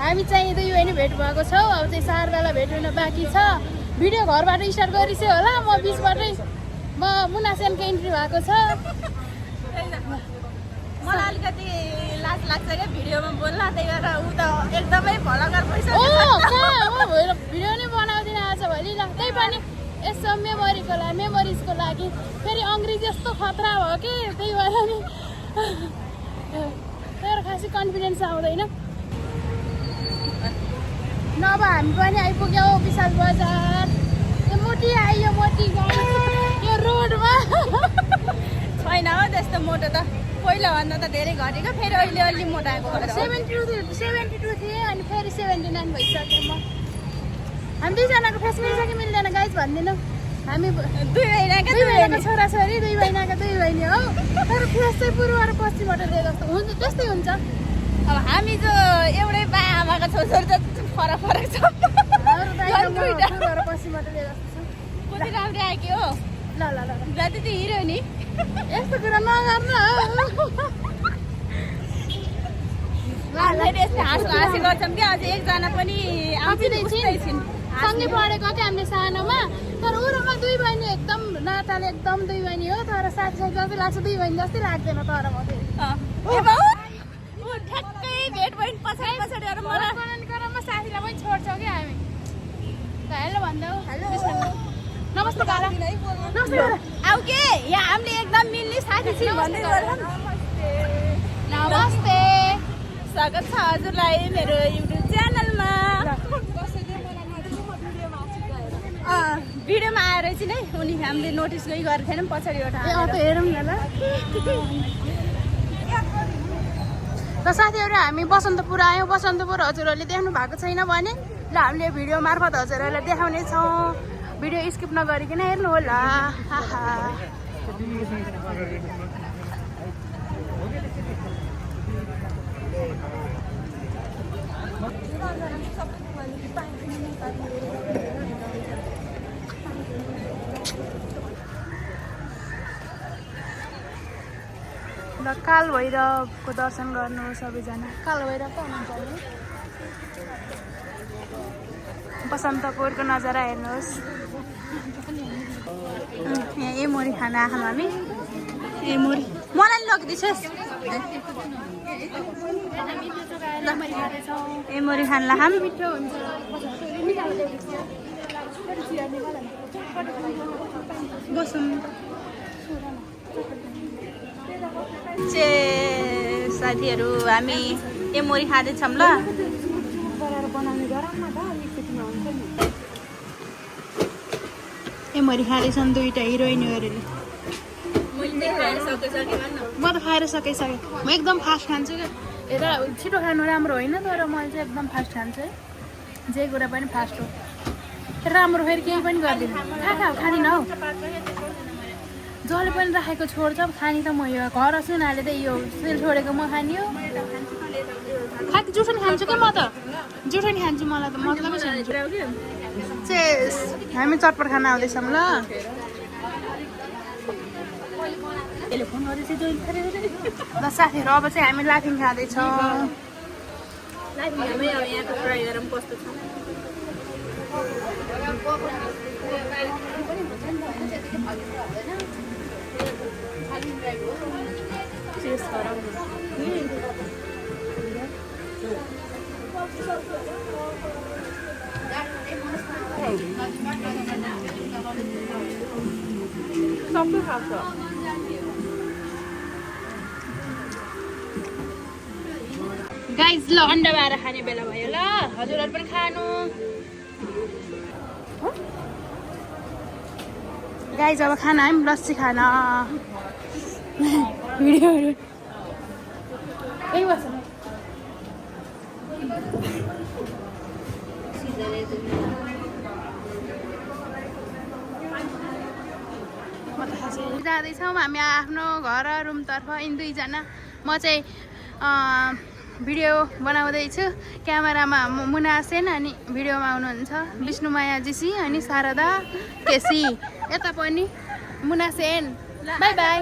हामी चाहिँ दुई बहिनी भेट भएको छौँ। अब चाहिँ शारदालाई भेट हुन बाँकी छ। भिडियो घरबाट स्टार्ट गरिसक्यो होला। म बिचबाटै मुना सेनको इन्ट्री भएको छ। मलाई अलिकति लाज लाग्छ क्या भिडियोमा बोल्न, त्यही भएर ऊ त एकदमै भलगर भइसक्यो। भिडियो नै बनाउँदिन आजभोलि ल। त्यही पनि यसो मेमोरिजको लागि फेरि अङ्ग्रेजी यस्तो खतरा भयो कि त्यही भएर नि तर खासै कन्फिडेन्स आउँदैन। नभए हामी पनि आइपुग्यौँ विशाल बजार। मोटी आइयो मोटी यो रोडमा छैन हो त्यस्तो मोटो त, पहिलाभन्दा त धेरै घटेको, फेरि अहिले अलि मोटाएको भएर 72 थिएँ अनि फेरि 79 भइसक्यो। हामी दुईजनाको फेस मिल्छ कि मिल्दैन गाइज भनिदिनु। हामी दुई महिनाको छोराछोरी, दुई महिनाको दुई बहिनी हो। तर फेस चाहिँ पूर्व र पश्चिमबाट दिए जस्तो हुन्छ, त्यस्तै हुन्छ। अब हामी जो एउटै बा आमाको छोराछोरी त फरक फरक छ। पूर्व र पश्चिमबाट दिए जस्तो छ। कति राम्रो आएको हो। ल ल ल जति त हिरो नि यस्तो कुरा नगर्नु हाँसी गर्छौँ क्या। अझै एकजना पनि सँगै पढेको क्या हामीले सानोमा। तर उरोमा दुई बहिनी एकदम नाताले एकदम दुई बहिनी हो। तर साथी जस्तै लाग्छ, दुई बहिनी जस्तै लाग्दैन। तर म ठ्याक्कै भेट बहिनी पछाडि पछाडि म साथीलाई पनि छोड्छौँ क्या हामी। हेलो भन्दा नमस्ते काला नमस्ते आऊ के यहाँ हामीले एकदम मिल्ने साथी छिन् भन्दै गर्छन्। नमस्ते स्वागत छ हजुरलाई मेरो युट्युब च्यानलमा। भिडियोमा आएर चाहिँ नै उनी हामीले नोटिस गरेको थिएनौँ पछाडिबाट हेरौँ न ल। र साथीहरू हामी बसन्तपुर आयौँ। बसन्तपुर हजुरहरूले देख्नु भएको छैन भने ल हामीले भिडियो मार्फत हजुरहरूलाई देखाउने छौँ। भिडियो स्किप नगरिकन हेर्नु होला। ल काल भैरवको दर्शन गर्नु सबैजना। काल भैरव त हुनुहुन्छ नि। बसन्तपुरको नजारा हेर्नुहोस्। यहाँ एमोरी खाना आएछौँ हामी। एमोरी मलाई नि लगिदिनुहोस्। एमोरी खान लाखाम बसौँ। साथीहरू हामी एमोरी खाँदैछौँ ल। एमोरी खाँदैछन् दुईवटा हिरोइनहरूले। म त खाएर सकिसकेँ। म एकदम फास्ट खान्छु क्या। यता छिटो खानु राम्रो होइन, तर मैले चाहिँ एकदम फास्ट खान्छु है। जे कुरा पनि फास्ट हो। राम्रो फेरि केही पनि गर्दिनँ। खाँदिनँ हौ। जसले पनि राखेको छोड्छ खाने त म यो घर सुनाले त यो सेल छोडेको म खाने हो। जुठो नि खान्छु क्या म त। जुठो नि खान्छु, मलाई त मतलबै छैन। हामी चटपट खाना आउँदैछौँ ल। ल साथीहरू अब चाहिँ हामी लाफिङ खाँदैछौँ। सबै खान्छ। गाइज ल अन्डा बाएर खाने बेला भयो ल। हजुरहरू पनि खानु। गाइज अब खाना है लस्सी खाना। भिडियोहरू यही बस्छ। जाँदैछौँ हामी आफ्नो घर रुमतर्फ। यिन दुईजना। म चाहिँ भिडियो बनाउँदैछु। क्यामेरामा मुना सेन अनि भिडियोमा हुनुहुन्छ विष्णुमाया जीसी अनि शारदा केसी। यता पनि मुना सेन। By by.